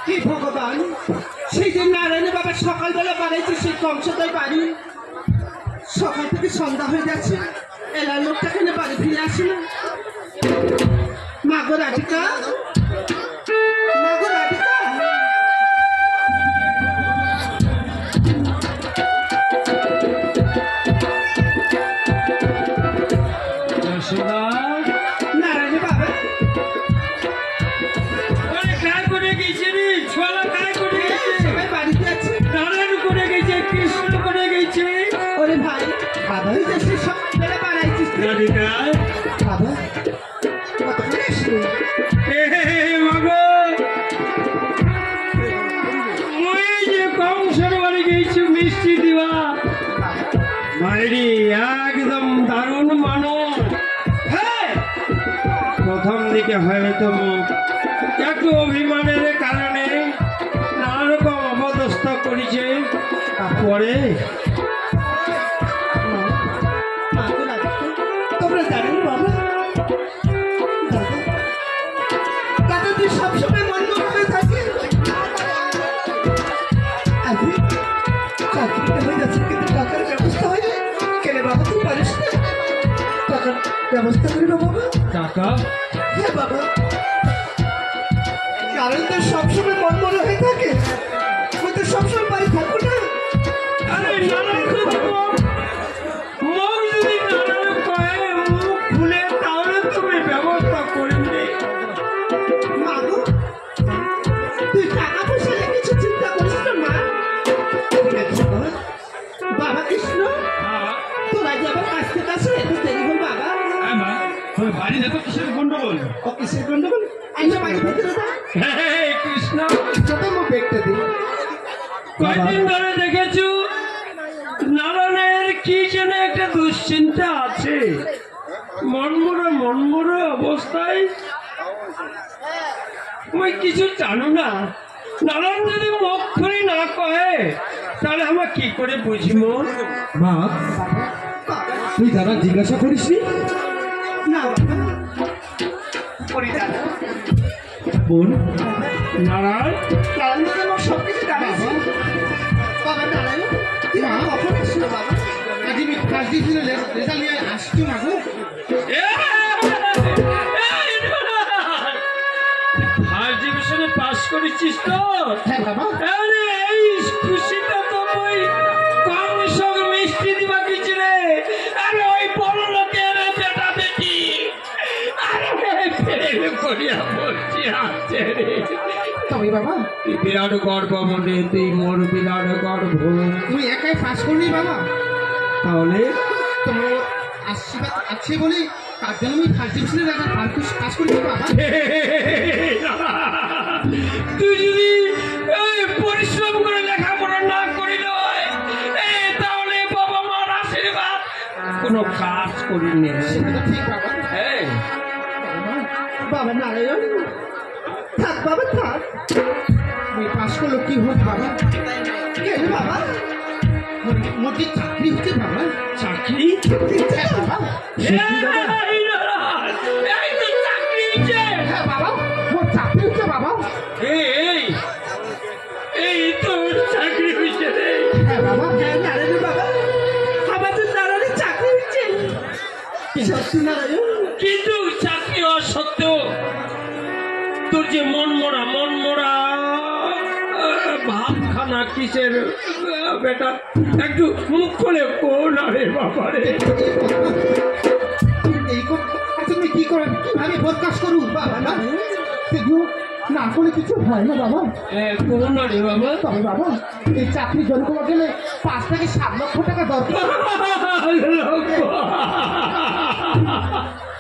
হে ভগবান, সেই যে নারায়ণ বাবা সকালবেলা বানাইছে সেই কংসটাই বাড়ি, সকাল থেকে সন্ধ্যা হয়ে যাচ্ছে, এলার লোকটা কেন বাড়ি ফিরে আসে না? মাগো রাধিকা, মাগো রাধিকা। নারায়ণ বাবা काय করে গেছে রে ছোলা, काय করে গেছে? সবাই বাড়িতে আছে। নারায়ণ করে গেছে, কৃষ্ণ করে গেছে। ওরে ভাই, বাবা হয়ে যাচ্ছে, সকালবেলা বানাইছিস রাধিকা বাবা, কত করে আসলো? মাগো ওই যে কংসের বাড়ি গেছি মিষ্টি দিবা। মাইরি একদম দারুণ মানুষ। হ্যাঁ, প্রথম দিকে হয়তো একটু অভিমানের কারণে নানা রকম অপদস্থ করেছে, পরে তোমরা জানো বাবা, দাদা তুই সবসময় মন করে থাকে। আরে চাকরিটা হয়ে যাচ্ছে, কিন্তু টাকার ব্যবস্থা হয় না কেন বাবা? তুই পারিস না? টাকার ব্যবস্থা করি না বাবা। টাকা? হ্যাঁ বাবা, কারণ তো সবসময় মন মনে হয়ে থাকে, আমি তো সবসময় বাড়ি থাকবো না। আরে নানান মুখ যদি নানান কয়ে মুখ খুলে তাহলে তুমি ব্যবস্থা করে নে। মাগো, তুই টাকা পয়সা নিয়ে কিছু চিন্তা করিস না মা। বাবা কৃষ্ণ, তোরা যে আবার কাছ থেকে আসে, এত দেরি হল বাবা। বাড়ি দেখো কিসের গন্ডগোল? ও কিসের গন্ডগোল? আইসা বাড়ি ভিতরে যা। কৃষ্ণ ছোট মুখ দেখতে দিই। কয়দিন ধরে দেখেছো নারায়ণের কি যেন একটা দুশ্চিন্তা আছে, মনমরা অবস্থায়। তুমি কিছু জানো না? নারায়ণ যদি মুখ খুলে না কহে তাহলে আমার কি করে বুঝবো? মা, তুই দাদা জিজ্ঞাসা করিসনি? না বাবা, করি দাদা। বোন নারায়ণ নারায়ণ দাদা আমার সব কিছু জানাইছে। বাবা নারায়ণ, তুই কখন আসলো বাবা? আজ আমি ফার্স্ট ডিভিশনে রেজাল্ট নিয়ে আসছি মাগো। ফার্স্ট ডিভিশনে পাস করেছিস তো? হ্যাঁ বাবা। আরে এই খুশিটা তো ওই কংস মিষ্টি দিবা কিছু রে। আরে ওই বড় লোকের বেটা বেটি, আরে ফেল করিয়া বলছি আছে রে। তবে বাবা, তুই বিরাট গর্ব মনে, তুই মোর বিরাট গর্ব। তুই একাই পাস করলি বাবা? তাহলে তোমার আশীর্বাদ আছে বলে তার জন্য আমি ফার্স্ট ডিভিশনে রেজাল্ট পাস করি বাবা। তুই যদি পরিশ্রম করে লেখাপড়া না করিল তাহলে বাবা মার আশীর্বাদ কোনো কাজ করিনি। সেটা ঠিক বাবা। হ্যাঁ বাবা নারায়ণ, থাক বাবা থাক। আমি পাস করলো কি হোক বাবা? কেন বাবা? মোর কি চাকরি হচ্ছে বাবা? চাকরি? হ্যাঁ বাবা। এই তো চাকরি হচ্ছে। হ্যাঁ বাবা, মোর চাকরি হচ্ছে বাবা। এই এই তো চাকরি হচ্ছে রে। হ্যাঁ বাবা। হ্যাঁ নারায়ণ বাবা, আমাদের নারায়ণের চাকরি হচ্ছে। সত্যি নারায়ণ। কিন্তু চাকরি হওয়া সত্ত্বেও তোর যে মনমরা ভাবখানা কিসের বেটা, একটু মুখ খুলে কোন আরে বাবা রে। তুমি কি করেন, কিভাবে প্রকাশ করুন বাবা? না না করলে কিছু হয় না বাবা। কোন আরে বাবা? তবে বাবা, এই চাকরি জয়েন করার গেলে 5 থেকে 7 লক্ষ টাকা দরকার।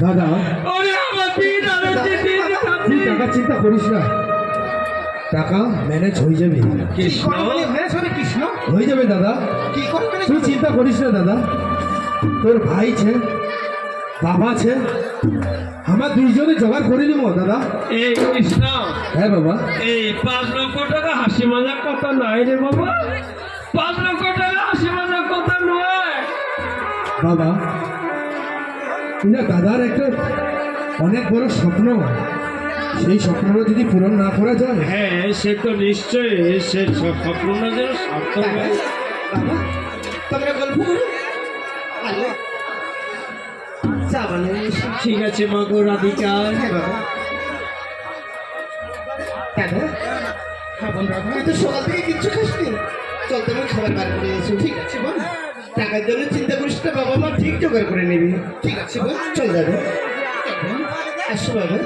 দাদা, ওরে আমার দিন আরো তুই টাকা চিন্তা করিস না, টাকা ম্যানেজ হয়ে যাবে। কৃষ্ণ কৃষ্ণ হয়ে যাবে দাদা, কি করবে? তুই চিন্তা করিস না দাদা। তোর ভাই ছে, বাবা ছে, আমার দুইজনে জোগাড় করে নিব দাদা। এই কৃষ্ণ, হ্যাঁ বাবা। এই 5 লক্ষ টাকা হাসি মজার কথা নয় রে বাবা। 5 লক্ষ টাকা হাসি মজার কথা নয় বাবা। না দাদার একটা অনেক বড় স্বপ্ন, সেই স্বপ্নটা যদি পূরণ না করা যায়, হ্যাঁ সে তো নিশ্চয়ই সে স্বপ্ন না যেন সার্থক হয়। বাবা তোমরা গল্প করো আল্লাহ চা বানিয়ে এসো। ঠিক আছে মা গো রাধিকা। হ্যাঁ বাবা দাদা হ্যাঁ বল রাধা। তুই তো সকাল থেকে কিচ্ছু খাসনি, চল তুমি খাবার বার করে এসো। ঠিক আছে বল, টাকার জন্য চিন্তা করিস না, বাবা মা ঠিক জোগাড় করে নেবি। ঠিক আছে বল, চল দাদা আসো বাবা।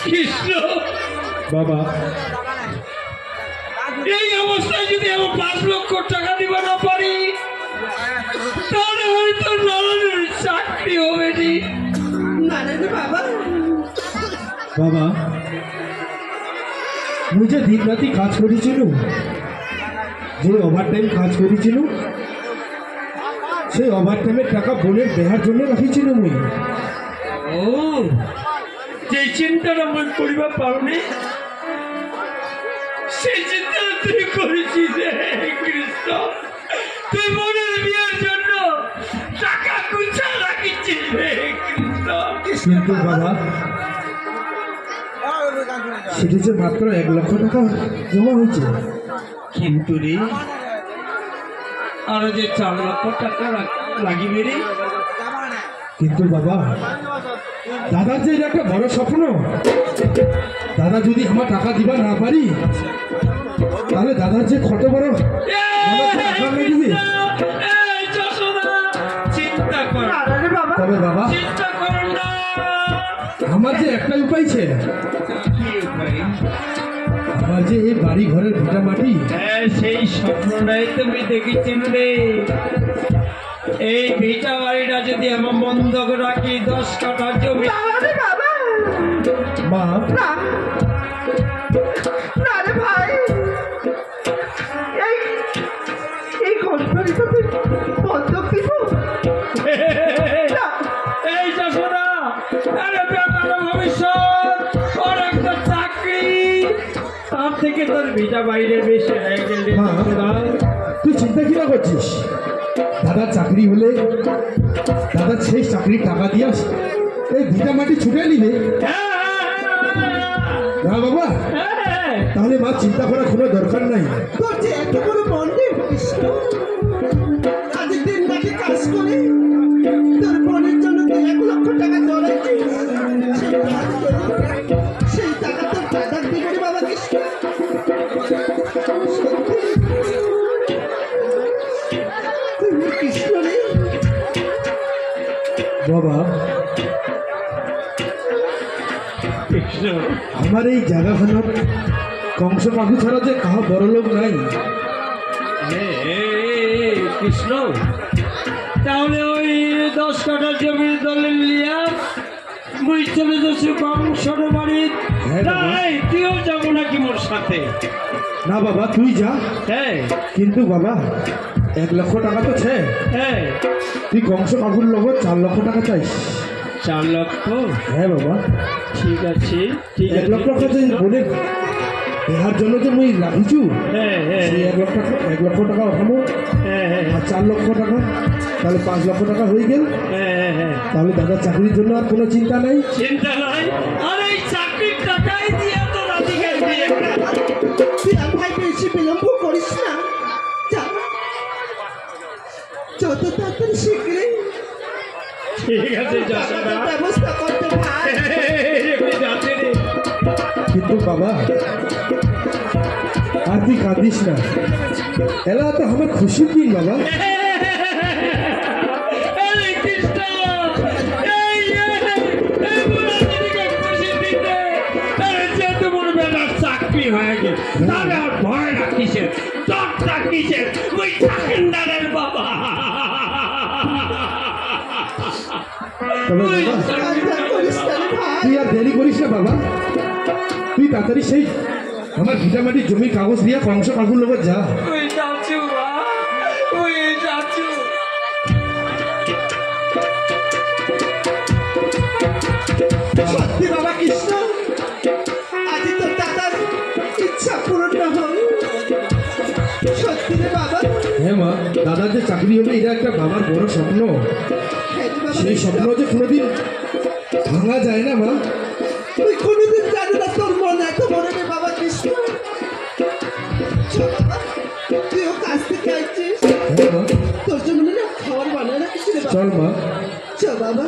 কৃষ্ণ বাবা এই অবস্থায় যদি আমি 5 লক্ষ টাকা দিব না পারি তাহলে হয়তো নরনের চাকরি হবে নি। না না না বাবা, বাবা মুই যে দিন রাতি কাজ করেছিল, যে ওভার টাইম কাজ করেছিল, সেই ওভার টাইমের টাকা বোনের দেওয়ার জন্য রাখিছিল মুই। ও যে চিন্তাটা আমি করিবার পারোনি সেই চিন্তা তুই করেছিস রে কৃষ্ণ। তুই বোনের বিয়ের জন্য টাকা গুছা রাখিছিস রে কৃষ্ণ। কিন্তু বাবা সেটা যে মাত্র 1 লক্ষ টাকা জমা হয়েছে। কিন্তু রে আরো যে 4 লক্ষ টাকা লাগিবে রে। কিন্তু বাবা দাদার যে এটা একটা বড় স্বপ্ন, দাদা যদি আমার টাকা দিবা না পারি তাহলে দাদার যে কত বড় আঘাত লাগবে। এই যশোদা, চিন্তা কর না না রে বাবা, তবে বাবা চিন্তা করো না। আমার যে একটা উপায় ছে, কি উপায়? আমার যে এই বাড়ি ঘরের ভিটা মাটি, হ্যাঁ সেই স্বপ্নটাই তুমি দেখেছিল রে। এই ভিটা বাড়িটা যদি আমার বন্ধক রাখি 10 কাঠা জমি, না রে বাবা, মা না না রে ভাই, এই এই ঘটনাটি তো তুই বন্ধক দিব না। এই যশোদা, আরে বেটার ভবিষ্যৎ, ওর একটা চাকরি, তার থেকে তোর ভিটা বাইরে বেশি হয়ে গেলে মা, তুই চিন্তা কিনা করছিস? দাদার চাকরি হলে দাদার সেই চাকরির টাকা দিয়ে এই ভিটা মাটি ছুটে নিবে না বাবা। তাহলে মা চিন্তা করার কোনো দরকার নাই। তোর যে এত বড় মন্দির কৃষ্ণ, কাজের দিন নাকি কাজ করে তোর বোনের জন্য তুই 1 লক্ষ টাকা জড়াইছিস, সেই কাজ করে সেই টাকা তোর দাদার দিবে রে বাবা কৃষ্ণ। তুমি কৃষ্ণ রে, বাবা কৃষ্ণ, আমার এই জায়গাখানার কংস কাকু ছাড়া যে কাহা বড় লোক নাই। কৃষ্ণ, তাহলে ওই 10 কাঠা জমির দলের লিয়া মুই চলে যাচ্ছি কংসর বাড়ি। হ্যাঁ বাবা। তাই তুইও যাবো নাকি মোর সাথে? না বাবা তুই যা, হ্যাঁ কিন্তু বাবা 1 লক্ষ টাকা তো ছে, হ্যাঁ, তুই কংস কাকুর লগত 4 লক্ষ টাকা চাইস। 4 লক্ষ, হ্যাঁ বাবা, ঠিক আছে ঠিক 1 আছে। লক্ষ টাকা যে বোনের দেওয়ার জন্য যে মুই রাখিছু, হ্যাঁ হ্যাঁ সেই 1 লক্ষ টাকা ওঠানো হ্যাঁ হ্যাঁ আর 4 লক্ষ টাকা, তাহলে 5 লক্ষ টাকা হয়ে গেল। হ্যাঁ হ্যাঁ, তাহলে দাদার চাকরির জন্য আর কোনো চিন্তা নাই। চিন্তা নাই। আর এই চাকরির টাকাই দিয়ে তো রাধিকার বিয়ে করা। তুই আর ভাই বেশি বিলম্ব করিস না, যা যত তাড়াতাড়ি শীঘ্রই ঠিক আছে যশোদা, টাকার ব্যবস্থা করতে ভাই। এমনি যাচ্ছে রে। কিন্তু বাবা আর তুই কাঁদিস না, এলা তো আমার খুশির দিন বাবা। আরে কৃষ্ণ, এই বুড়াদিকে খুশি দিতে, আরে যে তোমার বেটার চাকরি হয়ে গেল, তাহলে আর ভয় রাখিছে, তোর রাখিছে, ওই চাকরিদারের বাবা। তবে বাবা কান্না করিস না রে ভাই। তুই আর দেরি করিস না বাবা, তুই তাড়াতাড়ি সেই আমার ভিটামাটির জমির কাগজ দিয়ে কংস কাকুর লগত যা। ওই যাচ্ছু মা, ওই যাচ্ছু। সত্যি বাবা কৃষ্ণ, আজ তোর দাদার ইচ্ছা পূরণ না হল। সত্যি রে বাবা, হ্যাঁ মা, দাদার যে চাকরি হবে এটা একটা বাবার বড় স্বপ্ন, হ্যাঁ রে বাবা, সেই স্বপ্ন যে কোনোদিন ভাঙা যায় না মা। তুই কোনো কেন না তোর মন এত মনে নেই বাবা কৃষ্ণ চল বাবা, তুইও কাজ থেকে আসছিস, হ্যাঁ মা, তোর জন্য না খাবার বানায় রাখিস রে বাবা। চল মা। চল বাবা।